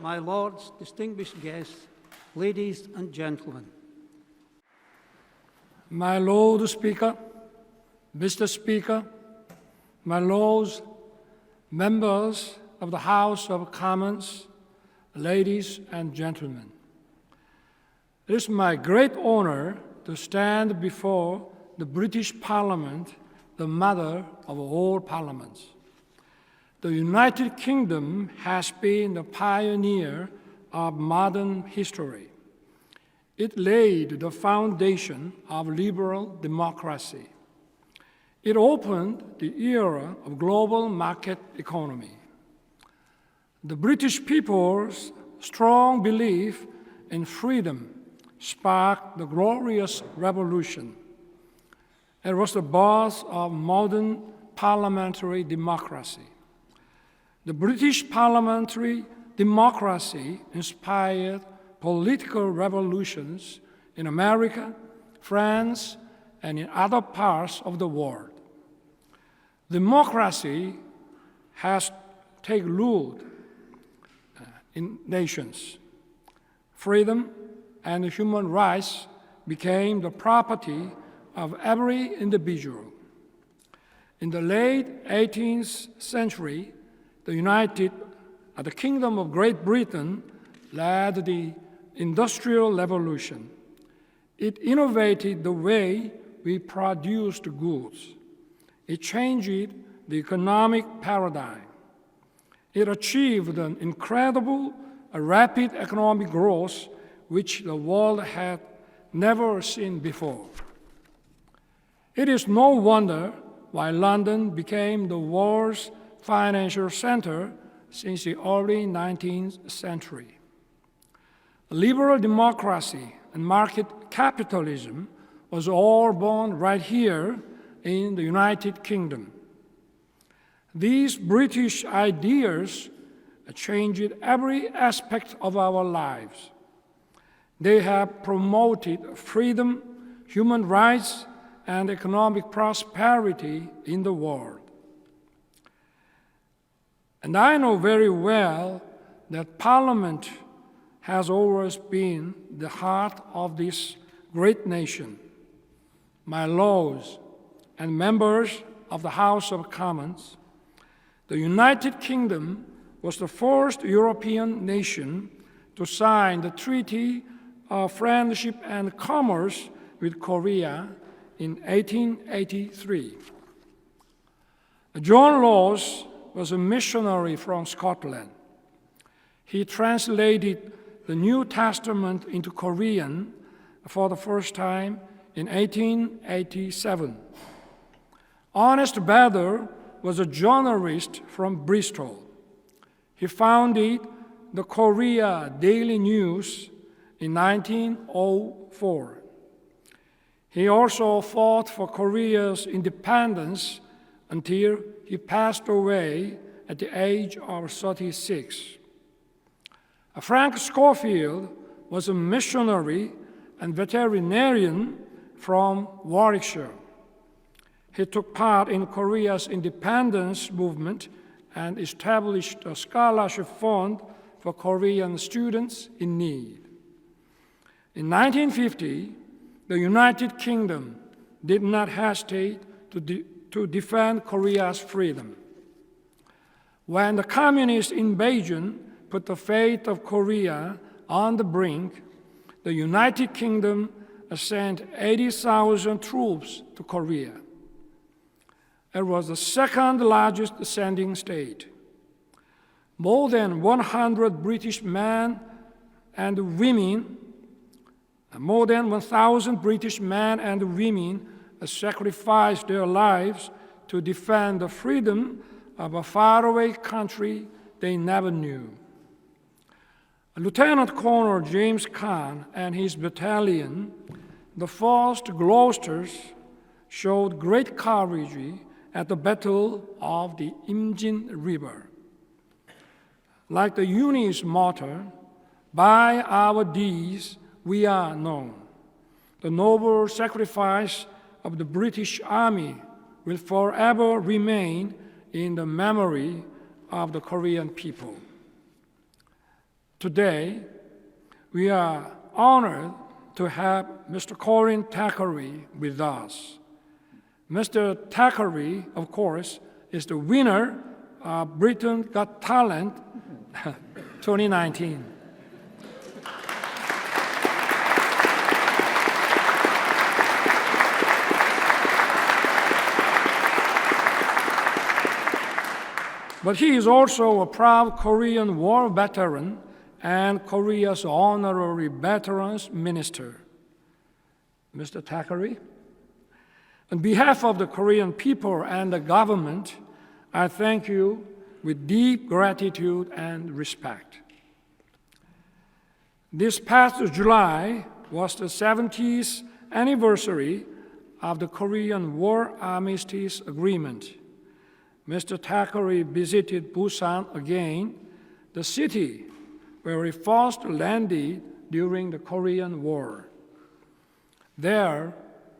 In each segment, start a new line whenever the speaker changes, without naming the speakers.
my lords, distinguished guests, ladies and gentlemen.
My Lord Speaker, Mr. Speaker, my lords, members of the House of Commons, ladies and gentlemen. It is my great honor to stand before the British Parliament, the mother of all parliaments. The United Kingdom has been the pioneer of modern history. It laid the foundation of liberal democracy. It opened the era of global market economy. The British people's strong belief in freedom sparked the glorious revolution. It was the birth of modern parliamentary democracy. The British parliamentary democracy inspired political revolutions in America, France, and in other parts of the world. Democracy has taken root in nations. Freedom and human rights became the property of every individual. In the late 18th century, the Kingdom of Great Britain led the Industrial Revolution. It innovated the way we produced goods. It changed the economic paradigm. It achieved an incredible, rapid economic growth which the world had never seen before. It is no wonder why London became the world's financial center since the early 19th century. Liberal democracy and market capitalism was all born right here in the United Kingdom. These British ideas changed every aspect of our lives. They have promoted freedom, human rights, and economic prosperity in the world. And I know very well that Parliament has always been the heart of this great nation. My lords and members of the House of Commons, the United Kingdom was the first European nation to sign the Treaty of Friendship and Commerce with Korea in 1883. John Laws was a missionary from Scotland. He translated the New Testament into Korean for the first time in 1887. Ernest Bather was a journalist from Bristol. He founded the Korea Daily News in 1904. He also fought for Korea's independence until he passed away at the age of 36. Frank Schofield was a missionary and veterinarian from Warwickshire. He took part in Korea's independence movement and established a scholarship fund for Korean students in need. In 1950, the United Kingdom did not hesitate to defend Korea's freedom. When the communist invasion put the fate of Korea on the brink, the United Kingdom sent 80,000 troops to Korea. It was the second largest sending state. More than 100 British men and women, more than 1,000 British men and women sacrificed their lives to defend the freedom of a faraway country they never knew. Lieutenant Colonel James Kahn and his battalion, the 1st Gloucesters, showed great courage at the Battle of the Imjin River. Like the Union's motto, "By our deeds we are known," the noble sacrifice of the British Army will forever remain in the memory of the Korean people. Today, we are honored to have Mr. Colin Thackeray with us. Mr. Thackeray, of course, is the winner of Britain Got Talent 2019. But he is also a proud Korean War veteran and Korea's honorary Veterans Minister. Mr. Thackeray, on behalf of the Korean people and the government, I thank you with deep gratitude and respect. This past July was the 70th anniversary of the Korean War Armistice Agreement. Mr. Thackeray visited Busan again, the city where he first landed during the Korean War. There,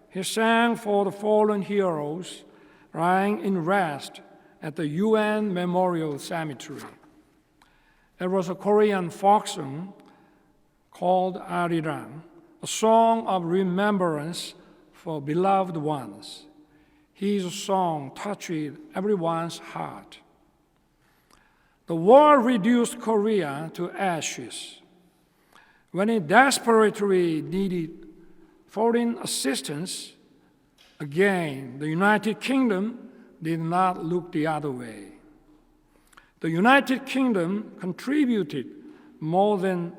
he sang for the fallen heroes lying in rest at the UN Memorial Cemetery. There was a Korean folk song called Arirang, a song of remembrance for beloved ones. His song touched everyone's heart. The war reduced Korea to ashes. When it desperately needed foreign assistance, again, the United Kingdom did not look the other way. The United Kingdom contributed more than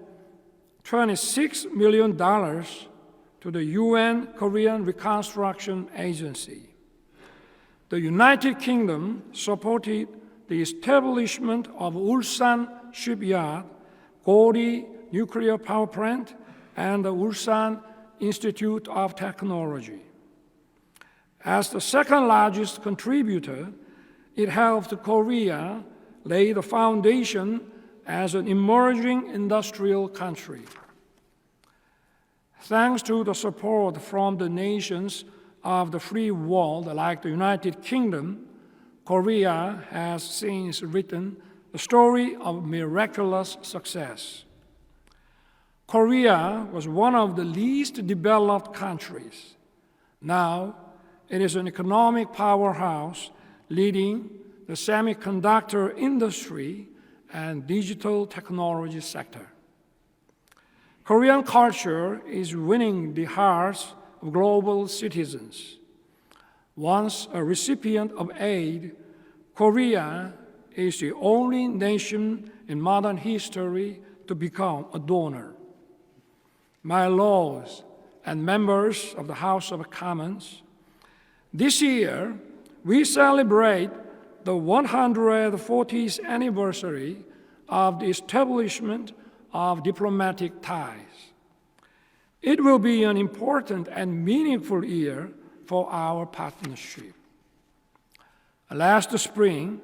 $26 million to the UN Korean Reconstruction Agency. The United Kingdom supported the establishment of Ulsan Shipyard, Gori Nuclear Power Plant, and the Ulsan Institute of Technology. As the second largest contributor, it helped Korea lay the foundation as an emerging industrial country. Thanks to the support from the nations of the free world, like the United Kingdom, Korea has since written a story of miraculous success. Korea was one of the least developed countries. Now, it is an economic powerhouse leading the semiconductor industry and digital technology sector. Korean culture is winning the hearts of global citizens. Once a recipient of aid, Korea is the only nation in modern history to become a donor. My lords and members of the House of Commons, this year we celebrate the 140th anniversary of the establishment of diplomatic ties. It will be an important and meaningful year for our partnership. Last spring,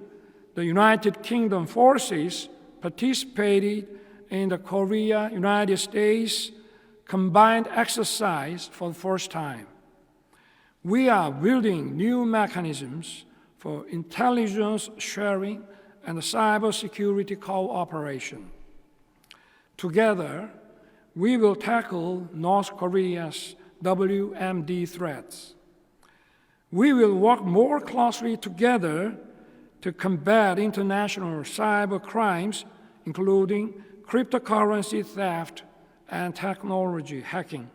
the United Kingdom forces participated in the Korea-United States combined exercise for the first time. We are building new mechanisms for intelligence sharing and cybersecurity cooperation. Together, we will tackle North Korea's WMD threats. We will work more closely together to combat international cyber crimes, including cryptocurrency theft and technology hacking.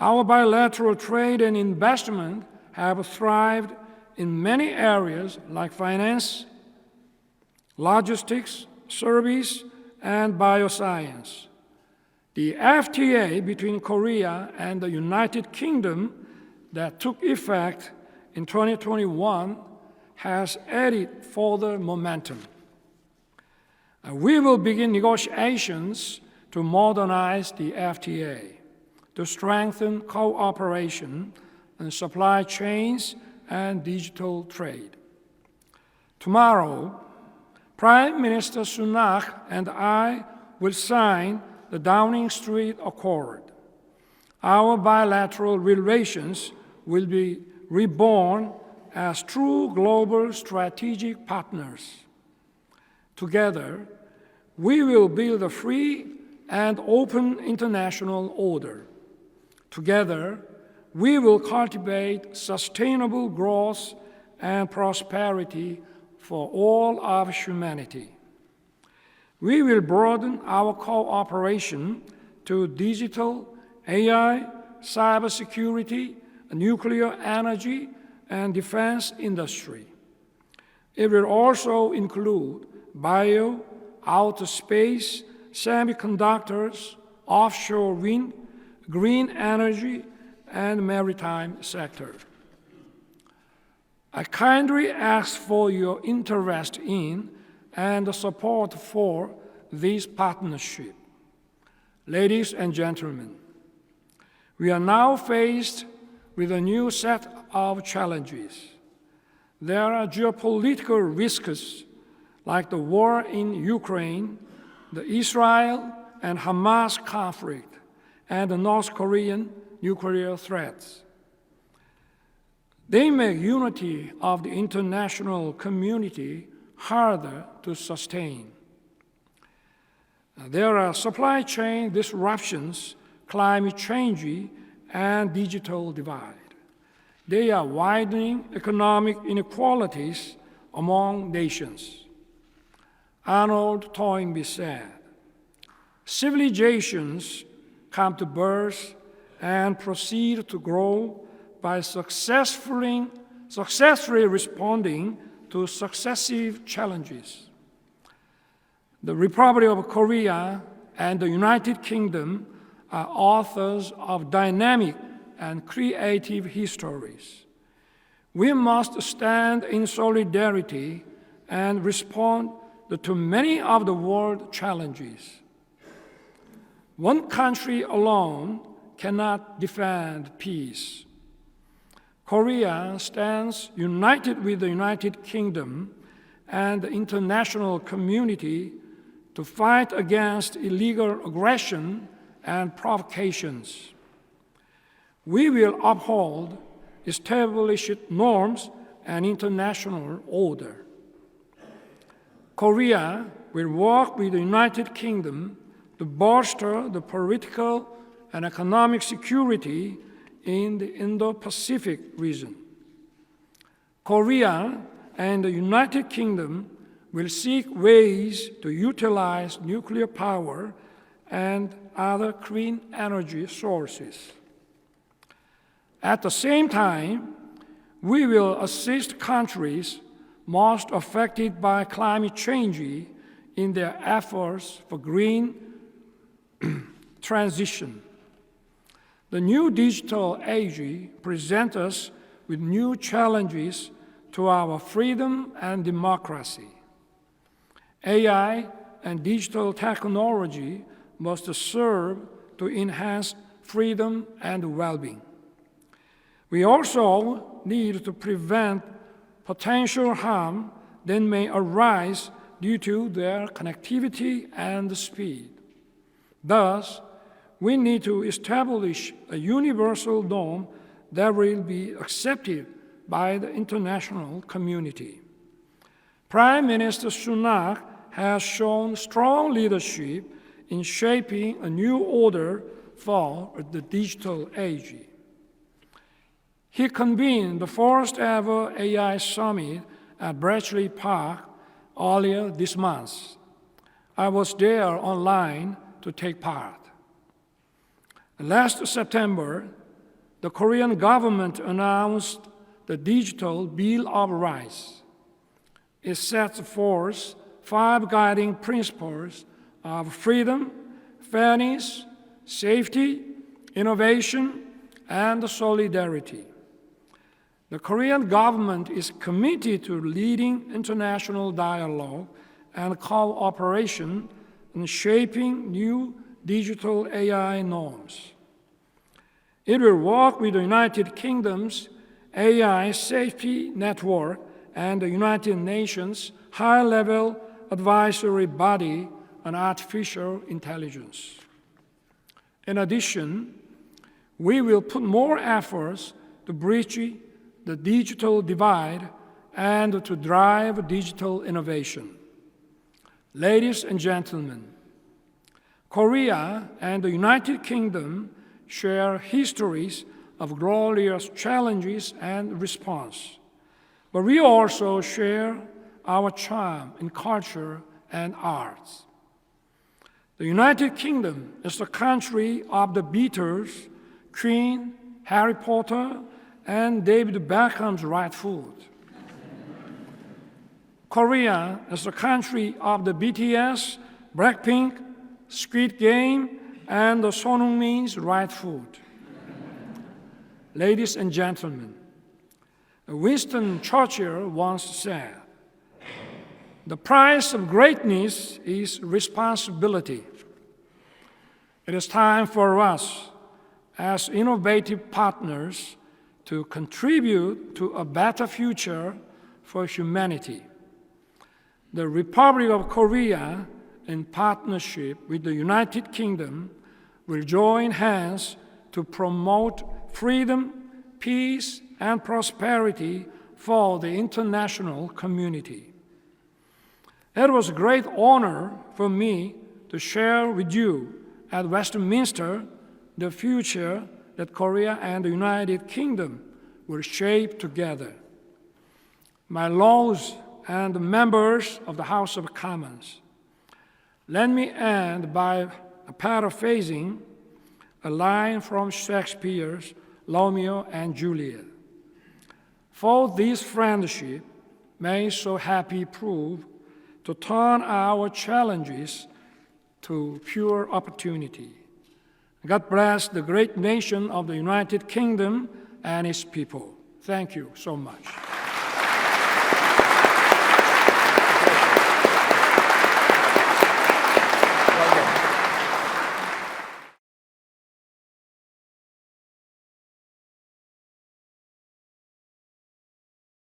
Our bilateral trade and investment have thrived in many areas like finance, logistics, service, and bioscience. The FTA between Korea and the United Kingdom that took effect in 2021 has added further momentum. We will begin negotiations to modernize the FTA, to strengthen cooperation in supply chains and digital trade. Tomorrow, Prime Minister Sunak and I will sign the Downing Street Accord. Our bilateral relations will be reborn as true global strategic partners. Together, we will build a free and open international order. Together, we will cultivate sustainable growth and prosperity for all of humanity. We will broaden our cooperation to digital, AI, cybersecurity, nuclear energy, and defense industry. It will also include bio, outer space, semiconductors, offshore wind, green energy, and maritime sector. I kindly ask for your interest in and support for this partnership. Ladies and gentlemen, we are now faced with a new set of challenges. There are geopolitical risks like the war in Ukraine, the Israel and Hamas conflict, and the North Korean nuclear threats. They make unity of the international community harder to sustain. There are supply chain disruptions, climate change, and digital divide. They are widening economic inequalities among nations. Arnold Toynbee said, "Civilizations come to birth and proceed to grow by successfully responding to successive challenges." The Republic of Korea and the United Kingdom are authors of dynamic and creative histories. We must stand in solidarity and respond to many of the world challenges. One country alone cannot defend peace. Korea stands united with the United Kingdom and the international community to fight against illegal aggression and provocations. We will uphold established norms and international order. Korea will work with the United Kingdom to bolster the political and economic security in the Indo-Pacific region. Korea and the United Kingdom will seek ways to utilize nuclear power and other clean energy sources. At the same time, we will assist countries most affected by climate change in their efforts for green transition. The new digital age presents us with new challenges to our freedom and democracy. AI and digital technology must serve to enhance freedom and well-being. We also need to prevent potential harm that may arise due to their connectivity and speed. Thus, we need to establish a universal norm that will be accepted by the international community. Prime Minister Sunak has shown strong leadership in shaping a new order for the digital age. He convened the first ever AI summit at Bletchley Park earlier this month. I was there online to take part. Last September, the Korean government announced the Digital Bill of Rights. It sets forth 5 guiding principles of freedom, fairness, safety, innovation, and solidarity. The Korean government is committed to leading international dialogue and cooperation in shaping new digital AI norms. It will work with the United Kingdom's AI Safety Network and the United Nations High-Level Advisory Body on Artificial Intelligence. In addition, we will put more efforts to bridge the digital divide and to drive digital innovation. Ladies and gentlemen, Korea and the United Kingdom share histories of glorious challenges and response, but we also share our charm in culture and arts. The United Kingdom is the country of the Beatles, Queen, 해리포터, and David Beckham's right foot. Korea is the country of the BTS, 블랙핑크, Squid Game, and the 손흥민's right foot. Ladies and gentlemen, Winston Churchill once said, "The price of greatness is responsibility." It is time for us, as innovative partners, to contribute to a better future for humanity. The Republic of Korea, in partnership with the United Kingdom, will join hands to promote freedom, peace, and prosperity for the international community. It was a great honor for me to share with you at Westminster the future that Korea and the United Kingdom will shape together. My lords and members of the House of Commons, let me end by paraphrasing a line from Shakespeare's Romeo and Juliet. For this friendship may so happy prove to turn our challenges to pure opportunity. God bless the great nation of the United Kingdom and its people. Thank you so much.